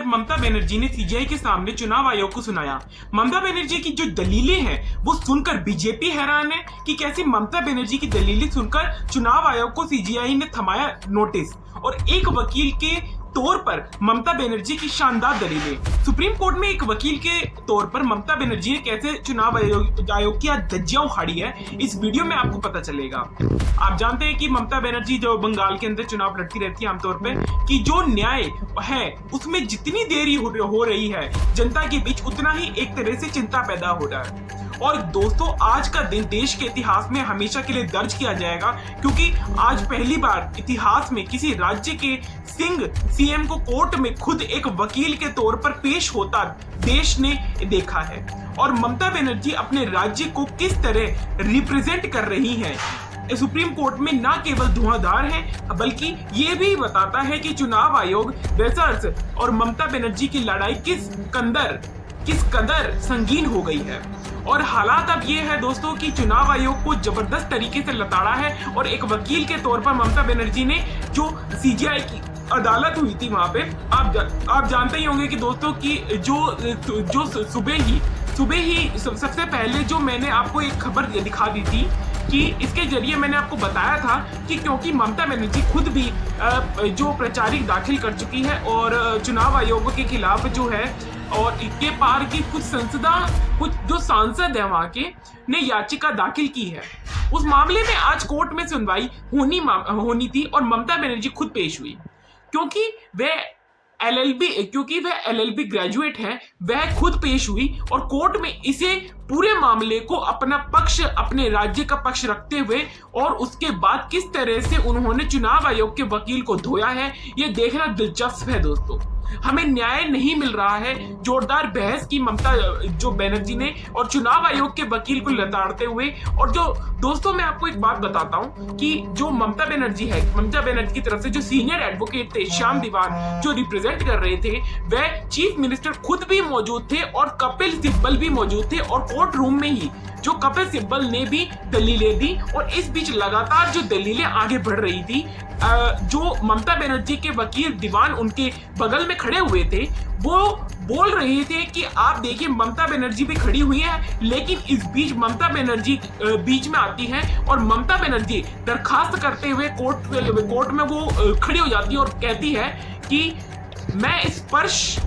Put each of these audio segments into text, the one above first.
जब ममता बनर्जी ने सीजीआई के सामने चुनाव आयोग को सुनाया। ममता बनर्जी की जो दलीलें हैं वो सुनकर बीजेपी हैरान है कि कैसे ममता बनर्जी की दलीलें सुनकर चुनाव आयोग को सीजीआई ने थमाया नोटिस, और एक वकील के तौर पर ममता बनर्जी की शानदार दलीलें। सुप्रीम कोर्ट में एक वकील के तौर पर ममता बनर्जी ने कैसे चुनाव आयोग की धज्जियां उखाड़ी है, इस वीडियो में आपको पता चलेगा। आप जानते हैं कि ममता बनर्जी जो बंगाल के अंदर चुनाव लड़ती रहती है आमतौर पे, कि जो न्याय है उसमें जितनी देरी हो रही है जनता के बीच, उतना ही एक तरह से चिंता पैदा हो रहा है। और दोस्तों, आज का दिन देश के इतिहास में हमेशा के लिए दर्ज किया जाएगा, क्योंकि आज पहली बार इतिहास में किसी राज्य के सिंह सीएम को कोर्ट में खुद एक वकील के तौर पर पेश होता देश ने देखा है। और ममता बनर्जी अपने राज्य को किस तरह रिप्रेजेंट कर रही हैं, सुप्रीम कोर्ट में ना केवल धुआंधार है बल्कि ये भी बताता है कि चुनाव आयोग वर्सेस और ममता बनर्जी की लड़ाई किस कदर संगीन हो गई है। और हालात अब ये है दोस्तों कि चुनाव आयोग को जबरदस्त तरीके से लताड़ा है, और एक वकील के तौर पर ममता बनर्जी ने जो सीजीआई की अदालत हुई थी वहां पे, आप जानते ही होंगे कि दोस्तों की जो सुबह ही सबसे पहले जो मैंने आपको एक खबर दिखा दी थी कि इसके जरिए मैंने आपको बताया था कि क्योंकि ममता बनर्जी खुद भी जो प्रचारिक दाखिल कर चुकी है और चुनाव आयोग के खिलाफ जो है, और इसके पार की कुछ जो सांसद है वहां के ने याचिका दाखिल की है। उस मामले में आज कोर्ट में सुनवाई होनी थी और ममता बनर्जी खुद पेश हुई, क्योंकि वह एलएलबी ग्रेजुएट है। वह खुद पेश हुई और कोर्ट में इसे पूरे मामले को अपने राज्य का पक्ष रखते हुए, और उसके बाद किस तरह से उन्होंने चुनाव आयोग के वकील को धोया है, ये देखना दिलचस्प है दोस्तों। हमें न्याय नहीं मिल रहा है। जोरदार बहस की ममता बनर्जी ने और चुनाव आयोग के वकील को लताड़ते हुए। और जो दोस्तों, मैं आपको एक बात बताता हूं कि जो ममता बनर्जी की तरफ से जो सीनियर एडवोकेट थे श्याम दीवान, जो रिप्रेजेंट कर रहे थे, वह चीफ मिनिस्टर खुद भी मौजूद थे और कपिल सिब्बल भी मौजूद थे, और कोर्ट रूम में ही जो कपिल सिब्बल ने भी दलीलें दी। और इस बीच लगातार जो दलीलें आगे बढ़ रही थी, जो ममता बनर्जी के वकील दीवान उनके बगल में खड़े हुए थे, वो बोल रहे थे कि आप देखिए ममता बनर्जी भी खड़ी हुई है, लेकिन इस बीच ममता बनर्जी बीच में आती है और ममता बनर्जी दरखास्त करते हुए कोर्ट में वो खड़ी हो जाती है और कहती है कि मैं स्पष्ट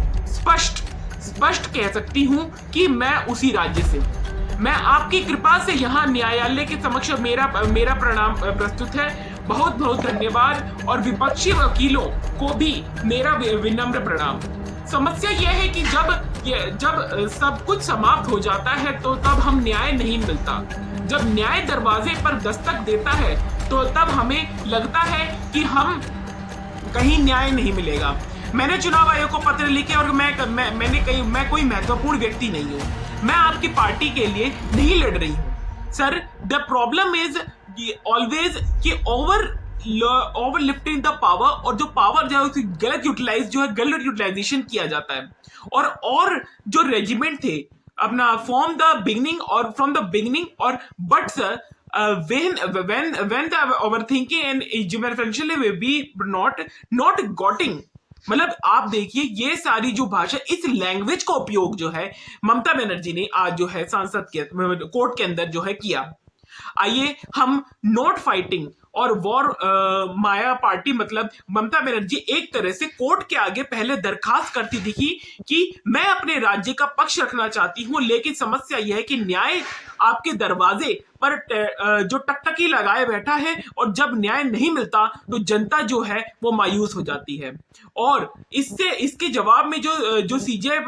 कह सकती हूं कि मैं उसी राज्य से, मैं आपकी कृपा से यहाँ न्यायालय के समक्ष मेरा प्रणाम प्रस्तुत है। बहुत बहुत धन्यवाद, और विपक्षी वकीलों को भी मेरा विनम्र प्रणाम। समस्या यह है कि जब सब कुछ समाप्त हो जाता है तो तब हम न्याय नहीं मिलता। जब न्याय दरवाजे पर दस्तक देता है तो तब हमें लगता है कि हम कहीं न्याय नहीं मिलेगा। मैंने चुनाव आयोग को पत्र लिखे, और मैं कोई महत्वपूर्ण व्यक्ति नहीं हूँ। मैं आपकी पार्टी के लिए नहीं लड़ रही हूँ sir. The problem is always कि ओवरलिफ्टिंग द पावर, और जो पावर जो है गलत यूटिलाइजेशन किया जाता है। और जो रेजिमेंट थे अपना फ्रॉम द बिगिनिंग, और but sir when the overthinking and eventually will be not getting, मतलब आप देखिए ये सारी जो भाषा, इस लैंग्वेज का उपयोग जो है ममता बनर्जी ने आज जो है सांसद के कोर्ट के अंदर जो है किया। आइए हम नॉट फाइटिंग और वॉर माया पार्टी, मतलब ममता बनर्जी एक तरह से कोर्ट के आगे पहले दरखास्त करती दिखी कि मैं अपने राज्य का पक्ष रखना चाहती हूं, लेकिन समस्या यह है कि न्याय आपके दरवाजे पर जो टकटकी लगाए बैठा है, और जब न्याय नहीं मिलता तो जनता जो है वो मायूस हो जाती है। और इसके जवाब में जो सीजीआई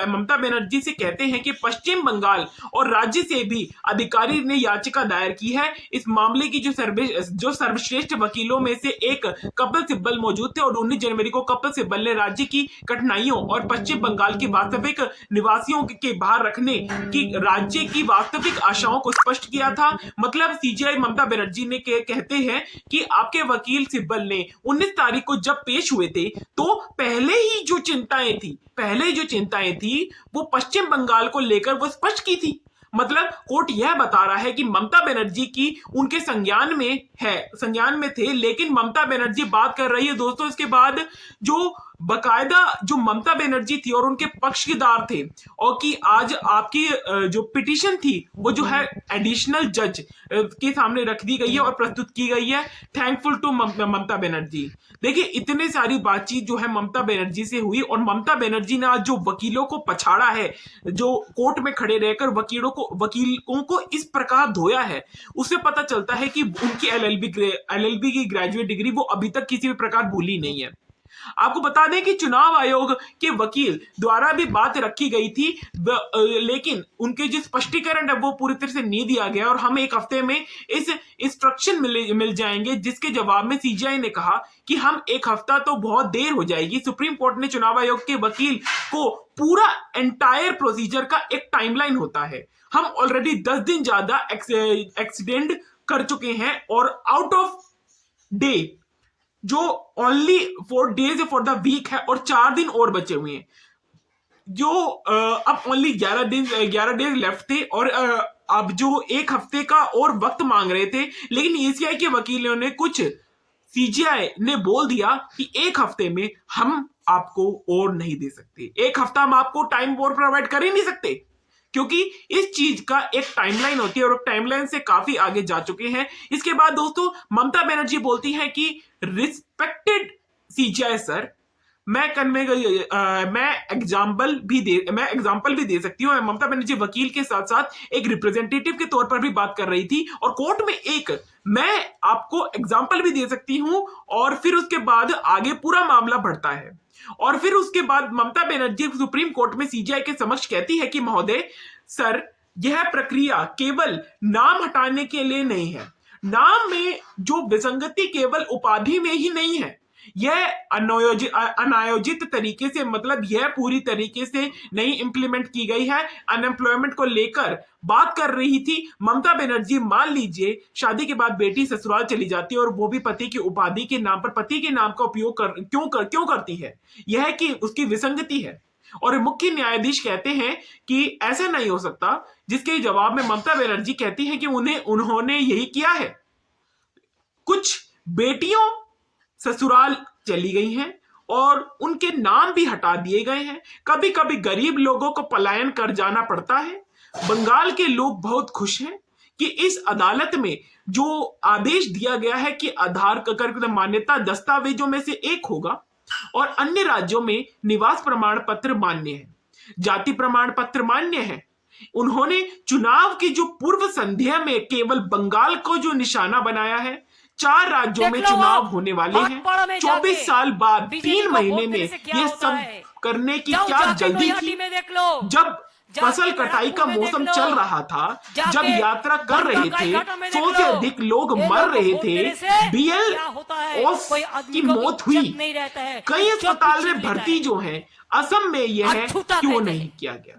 ममता बनर्जी से कहते हैं कि पश्चिम बंगाल और राज्य से भी अधिकारी ने याचिका दायर की है। इस मामले की जो सर्वश्रेष्ठ वकीलों में से एक कपिल सिब्बल मौजूद थे, और 19 जनवरी को कपिल सिब्बल ने राज्य की कठिनाइयों और पश्चिम बंगाल के वास्तविक निवासियों के बाहर रखने की राज्य की वास्तविक आशाओं को स्पष्ट किया था। मतलब सीजीआई ममता बनर्जी ने कहते हैं कि आपके वकील सिब्बल ने 19 तारीख को जब पेश हुए थे तो पहले ही जो चिंताएं थी वो पश्चिम बंगाल को लेकर वो स्पष्ट की थी। मतलब कोर्ट यह बता रहा है कि ममता बनर्जी की उनके संज्ञान में थे, लेकिन ममता बनर्जी बात कर रही है दोस्तों इसके बाद जो बकायदा जो ममता बनर्जी थी और उनके पक्षधर थे, और कि आज आपकी जो पिटीशन थी वो जो है एडिशनल जज के सामने रख दी गई है और प्रस्तुत की गई है। Thankful to Mamata Banerjee. देखिए इतने सारी बातचीत जो है ममता बनर्जी से हुई, और ममता बनर्जी ने आज जो वकीलों को पछाड़ा है, जो कोर्ट में खड़े रहकर वकीलों को इस प्रकार धोया है, उससे पता चलता है कि उनकी एलएलबी की ग्रेजुएट डिग्री वो अभी तक किसी भी प्रकार भूली नहीं है। आपको बता दें कि चुनाव आयोग के वकील द्वारा भी बात रखी गई थी, लेकिन उनके जो स्पष्टीकरण है वो पूरी तरह से नहीं दिया गया, और हम एक हफ्ते में इस इंस्ट्रक्शन मिल जाएंगे, जिसके जवाब में सीजीआई ने कहा कि हम एक हफ्ता तो बहुत देर हो जाएगी। सुप्रीम कोर्ट ने चुनाव आयोग के वकील को पूरा एंटायर प्रोसीजर का एक टाइमलाइन होता है, हम ऑलरेडी 10 दिन ज्यादा एक्सीडेंट कर चुके हैं, और आउट ऑफ डे जो only 4 days for the week है और 4 दिन और बचे हुए हैं, जो अब ओनली 11 डेज लेफ्ट थे, और अब जो एक हफ्ते का और वक्त मांग रहे थे, लेकिन ईसीआई के वकीलों ने कुछ सीजीआई ने बोल दिया कि एक हफ्ते में हम आपको और नहीं दे सकते, एक हफ्ता हम आपको टाइम और प्रोवाइड कर ही नहीं सकते, क्योंकि इस चीज का एक टाइमलाइन होती है और टाइमलाइन से काफी आगे जा चुके हैं। इसके बाद दोस्तों ममता बनर्जी बोलती है कि रिस्पेक्टेड सीजीआई सर, मैं एग्जाम्पल भी दे सकती हूँ। ममता बनर्जी वकील के साथ साथ एक रिप्रेजेंटेटिव के तौर पर भी बात कर रही थी, और कोर्ट में एक मैं आपको एग्जाम्पल भी दे सकती हूँ, और फिर उसके बाद आगे पूरा मामला बढ़ता है। और फिर उसके बाद ममता बनर्जी सुप्रीम कोर्ट में सीजीआई के समक्ष कहती है कि महोदय सर, यह प्रक्रिया केवल नाम हटाने के लिए नहीं है, नाम में जो विसंगति केवल उपाधि में ही नहीं है, यह अनायोजित तरीके से, मतलब यह पूरी तरीके से नहीं इंप्लीमेंट की गई है। अनएम्प्लॉयमेंट को लेकर बात कर रही थी ममता बनर्जी। मान लीजिए शादी के बाद बेटी ससुराल चली जाती है, और वो भी पति की उपाधि के नाम पर पति के नाम का उपयोग क्यों करती है, यह कि उसकी विसंगति है। और मुख्य न्यायाधीश कहते हैं कि ऐसा नहीं हो सकता, जिसके जवाब में ममता बनर्जी कहती है कि उन्होंने यही किया है। कुछ बेटियों ससुराल चली गई हैं और उनके नाम भी हटा दिए गए हैं। कभी कभी गरीब लोगों को पलायन कर जाना पड़ता है। बंगाल के लोग बहुत खुश हैं कि इस अदालत में जो आदेश दिया गया है कि आधार कार्ड मान्यता दस्तावेजों में से एक होगा, और अन्य राज्यों में निवास प्रमाण पत्र मान्य है, जाति प्रमाण पत्र मान्य है। उन्होंने चुनाव की जो पूर्व संध्या में केवल बंगाल को जो निशाना बनाया है, 4 राज्यों में चुनाव होने वाले हैं। 24 साल बाद 3 महीने में ये सब करने की क्या जल्दी थी? जब फसल कटाई का मौसम चल रहा था, जब यात्रा कर रहे थे, 100 से अधिक लोग मर रहे थे, बीएलओस की मौत हुई, कई अस्पताल में भर्ती जो है असम में यह है, क्यों नहीं किया गया?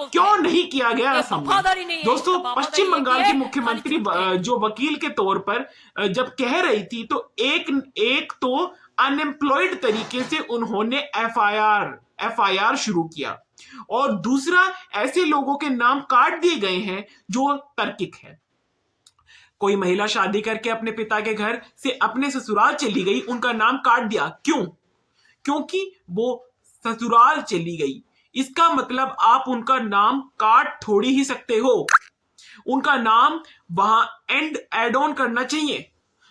क्यों नहीं किया गया असम में? दोस्तों पश्चिम बंगाल की मुख्यमंत्री जो वकील के तौर पर जब कह रही थी, तो एक तो अनएम्प्लॉयड तरीके से उन्होंने एफआईआर शुरू किया, और दूसरा ऐसे लोगों के नाम काट दिए गए हैं जो तार्किक है। कोई महिला शादी करके अपने पिता के घर से अपने ससुराल चली गई, उनका नाम काट दिया। क्यों? क्योंकि वो ससुराल चली गई। इसका मतलब आप उनका नाम काट थोड़ी ही सकते हो, उनका नाम वहां एड ऑन करना चाहिए।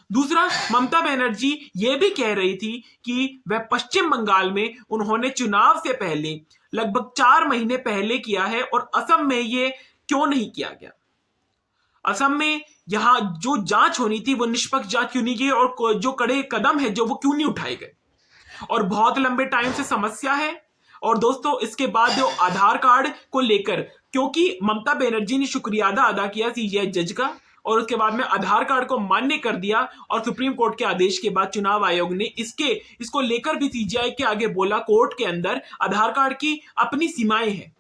दूसरा, ममता बनर्जी ये भी कह रही थी कि वह पश्चिम बंगाल में उन्होंने चुनाव से पहले लगभग 4 महीने पहले किया है, और असम में ये क्यों नहीं किया गया? असम में यहां जो जांच होनी थी वो निष्पक्ष जांच क्यों नहीं की, और जो कड़े कदम है जो वो क्यों नहीं उठाए गए? और बहुत लंबे टाइम से समस्या है। और दोस्तों इसके बाद जो आधार कार्ड को लेकर, क्योंकि ममता बनर्जी ने शुक्रिया अदा किया सीजीआई जज का, और उसके बाद में आधार कार्ड को मान्य कर दिया, और सुप्रीम कोर्ट के आदेश के बाद चुनाव आयोग ने इसको लेकर भी सीजीआई के आगे बोला, कोर्ट के अंदर आधार कार्ड की अपनी सीमाएं हैं,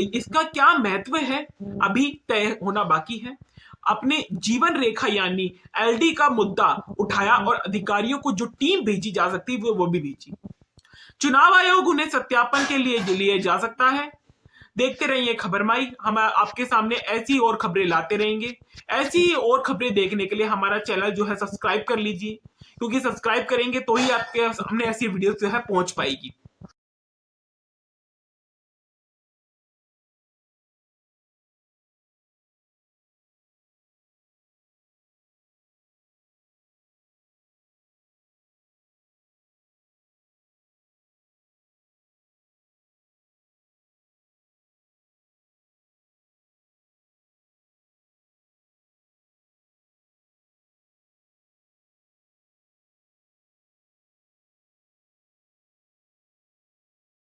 इसका क्या महत्व है अभी तय होना बाकी है। अपने जीवन रेखा यानी एलडी का मुद्दा उठाया, और अधिकारियों को जो टीम भेजी जा सकती है वो भी भेजी। चुनाव आयोग उन्हें सत्यापन के लिए जा सकता है। देखते रहिए खबरमाई, हम आपके सामने ऐसी और खबरें लाते रहेंगे। ऐसी और खबरें देखने के लिए हमारा चैनल जो है सब्सक्राइब कर लीजिए, क्योंकि सब्सक्राइब करेंगे तो ही आपके सामने ऐसी वीडियो जो है पहुंच पाएगी।